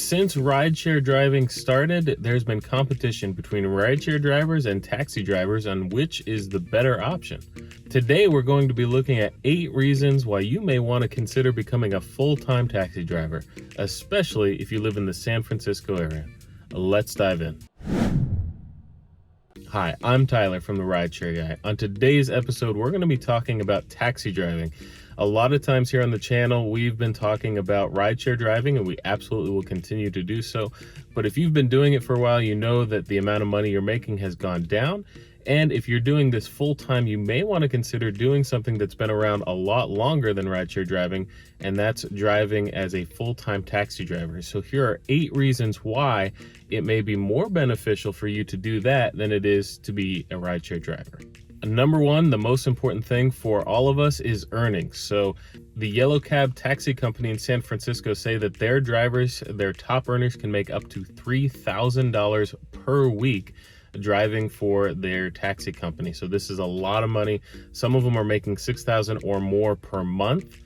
Since rideshare driving started, there's been competition between rideshare drivers and taxi drivers on which is the better option. Today, we're going to be looking at 8 reasons why you may want to consider becoming a full-time taxi driver, especially if you live in the San Francisco area. Let's dive in. Hi, I'm Tyler from the Rideshare Guy. On today's episode, we're going to be talking about taxi driving. A lot of times here on the channel, we've been talking about rideshare driving, and we absolutely will continue to do so. But if you've been doing it for a while, you know that the amount of money you're making has gone down. And if you're doing this full time, you may want to consider doing something that's been around a lot longer than rideshare driving, and that's driving as a full-time taxi driver. So here are 8 reasons why it may be more beneficial for you to do that than it is to be a rideshare driver. Number 1, the most important thing for all of us is earnings. So the Yellow Cab taxi company in San Francisco say that their drivers, their top earners, can make up to $3,000 per week driving for their taxi company. So this is a lot of money. Some of them are making $6,000 or more per month.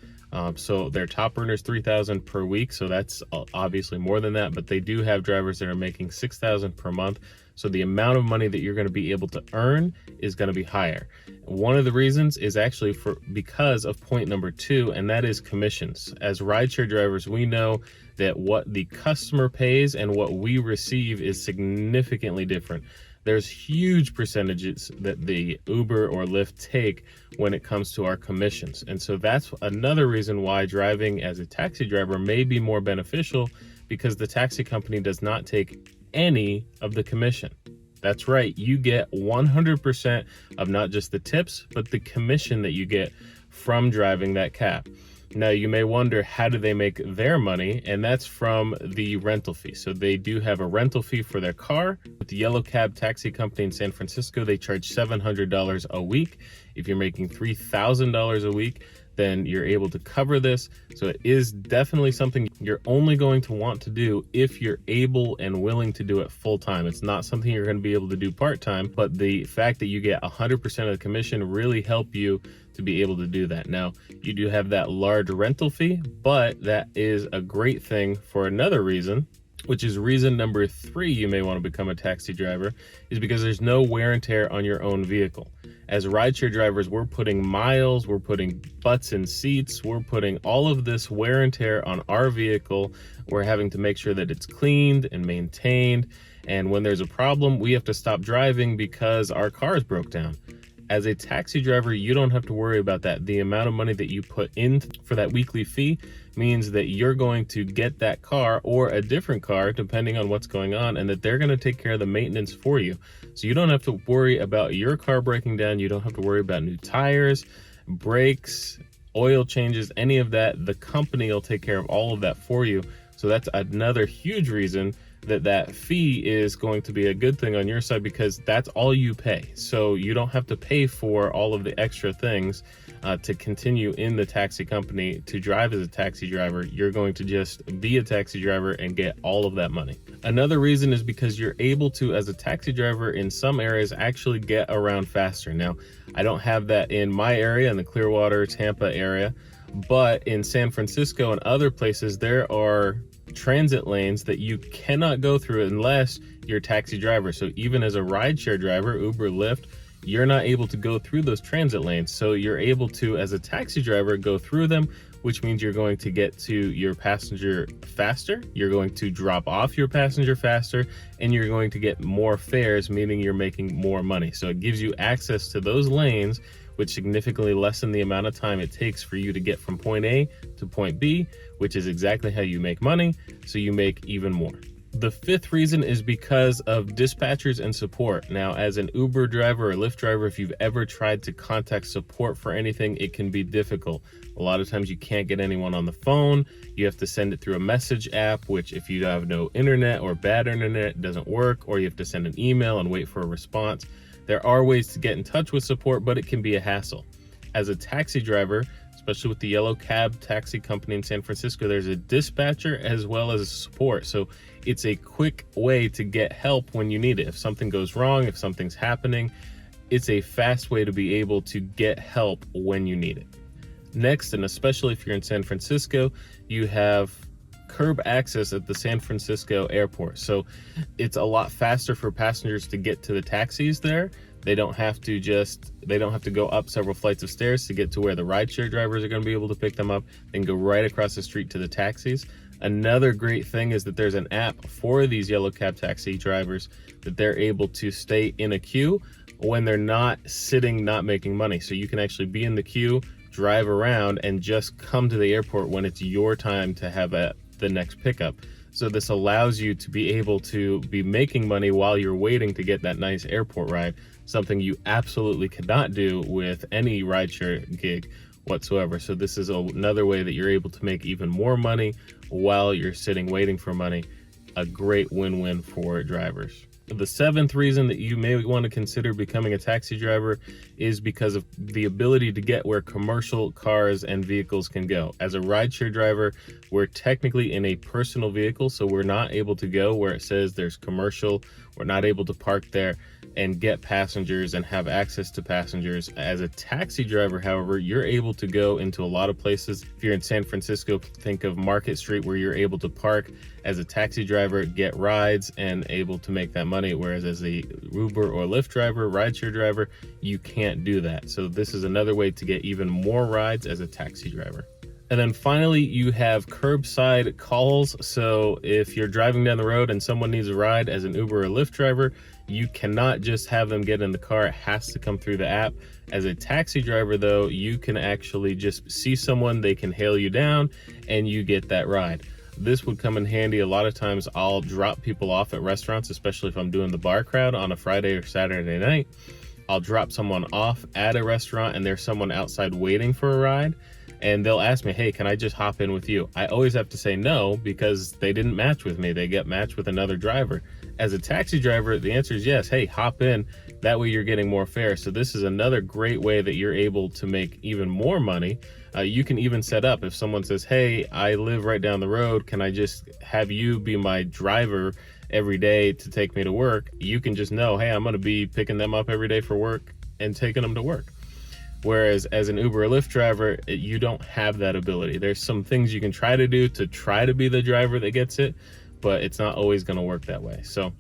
So their top earners $3,000 per week. So that's obviously more than that, but they do have drivers that are making $6,000 per month. So the amount of money that you're going to be able to earn is going to be higher. One of the reasons is actually because of point number 2, and that is commissions. As rideshare drivers, we know that what the customer pays and what we receive is significantly different. There's huge percentages that the Uber or Lyft take when it comes to our commissions. And so that's another reason why driving as a taxi driver may be more beneficial, because the taxi company does not take any of the commission. That's right, you get 100% of not just the tips, but the commission that you get from driving that cab. Now, you may wonder, how do they make their money? And that's from the rental fee. So they do have a rental fee for their car. With the Yellow Cab taxi company in San Francisco, they charge $700 a week. If you're making $3,000 a week, then you're able to cover this. So it is definitely something you're only going to want to do if you're able and willing to do it full time. It's not something you're going to be able to do part time, but the fact that you get 100% of the commission really help you to be able to do that. Now, you do have that large rental fee, but that is a great thing for another reason, which is reason number 3 you may want to become a taxi driver, is because there's no wear and tear on your own vehicle. As rideshare drivers, we're putting miles, we're putting butts in seats, we're putting all of this wear and tear on our vehicle. We're having to make sure that it's cleaned and maintained. And when there's a problem, we have to stop driving because our cars broke down. As a taxi driver, you don't have to worry about that. The amount of money that you put in for that weekly fee means that you're going to get that car or a different car, depending on what's going on, and that they're going to take care of the maintenance for you. So you don't have to worry about your car breaking down. You don't have to worry about new tires, brakes, oil changes, any of that. The company will take care of all of that for you. So that's another huge reason that fee is going to be a good thing on your side, because that's all you pay. So you don't have to pay for all of the extra things to continue in the taxi company to drive as a taxi driver. You're going to just be a taxi driver and get all of that money. Another reason is because you're able to, as a taxi driver in some areas, actually get around faster. Now, I don't have that in my area, in the Clearwater, Tampa area, but in San Francisco and other places, there are transit lanes that you cannot go through unless you're a taxi driver. So even as a rideshare driver, Uber, Lyft, you're not able to go through those transit lanes. So you're able to, as a taxi driver, go through them, which means you're going to get to your passenger faster, you're going to drop off your passenger faster, and you're going to get more fares, meaning you're making more money. So it gives you access to those lanes, which significantly lessen the amount of time it takes for you to get from point A to point B, which is exactly how you make money, so you make even more. The 5th reason is because of dispatchers and support. Now, as an Uber driver or Lyft driver, if you've ever tried to contact support for anything, it can be difficult. A lot of times you can't get anyone on the phone. You have to send it through a message app, which if you have no internet or bad internet, it doesn't work, or you have to send an email and wait for a response. There are ways to get in touch with support, but it can be a hassle. As a taxi driver, especially with the Yellow Cab taxi company in San Francisco, there's a dispatcher as well as a support. So it's a quick way to get help when you need it. If something goes wrong, if something's happening, it's a fast way to be able to get help when you need it. Next, and especially if you're in San Francisco, you have curb access at the San Francisco airport. So it's a lot faster for passengers to get to the taxis there. They don't have to go up several flights of stairs to get to where the rideshare drivers are going to be able to pick them up, and go right across the street to the taxis. Another great thing is that there's an app for these yellow cab taxi drivers that they're able to stay in a queue when they're not sitting, not making money. So you can actually be in the queue, drive around, and just come to the airport when it's your time to have the next pickup. So this allows you to be able to be making money while you're waiting to get that nice airport ride, something you absolutely cannot do with any rideshare gig whatsoever. So this is another way that you're able to make even more money while you're sitting waiting for money. A great win-win for drivers. The seventh reason that you may want to consider becoming a taxi driver is because of the ability to get where commercial cars and vehicles can go. As a rideshare driver, we're technically in a personal vehicle, so we're not able to go where it says there's commercial. We're not able to park there and get passengers and have access to passengers. As a taxi driver, however, you're able to go into a lot of places. If you're in San Francisco, think of Market Street, where you're able to park as a taxi driver, get rides, and able to make that money. Whereas as a Uber or Lyft driver, rideshare driver, you can't do that. So this is another way to get even more rides as a taxi driver. And then finally, you have curbside calls. So if you're driving down the road and someone needs a ride as an Uber or Lyft driver, you cannot just have them get in the car. It has to come through the app. As a taxi driver, though, you can actually just see someone, they can hail you down, and you get that ride. This would come in handy. A lot of times I'll drop people off at restaurants, especially if I'm doing the bar crowd on a Friday or Saturday night. I'll drop someone off at a restaurant and there's someone outside waiting for a ride, and they'll ask me, hey, can I just hop in with you? I always have to say no, because they didn't match with me. They get matched with another driver. As a taxi driver, the answer is yes. Hey, hop in. That way you're getting more fare. So this is another great way that you're able to make even more money. You can even set up, if someone says, hey, I live right down the road, can I just have you be my driver every day to take me to work? You can just know, hey, I'm going to be picking them up every day for work and taking them to work. Whereas as an Uber or Lyft driver, you don't have that ability. There's some things you can try to do to try to be the driver that gets it, but it's not always going to work that way. So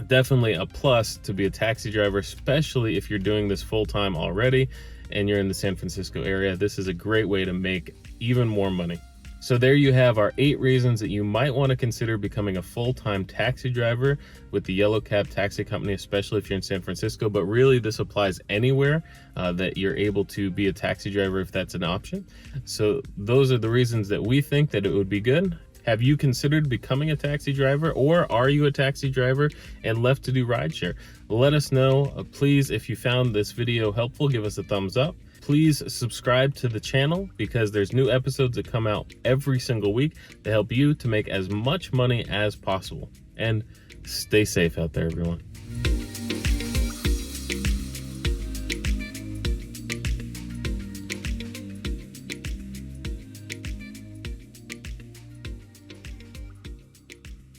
definitely a plus to be a taxi driver, especially if you're doing this full-time already and you're in the San Francisco area. This is a great way to make even more money. So there you have our 8 reasons that you might want to consider becoming a full-time taxi driver with the Yellow Cab Taxi Company, especially if you're in San Francisco. But really, this applies anywhere that you're able to be a taxi driver if that's an option. So those are the reasons that we think that it would be good. Have you considered becoming a taxi driver, or are you a taxi driver and left to do rideshare? Let us know. Please, if you found this video helpful, give us a thumbs up. Please subscribe to the channel, because there's new episodes that come out every single week to help you to make as much money as possible. And stay safe out there, everyone.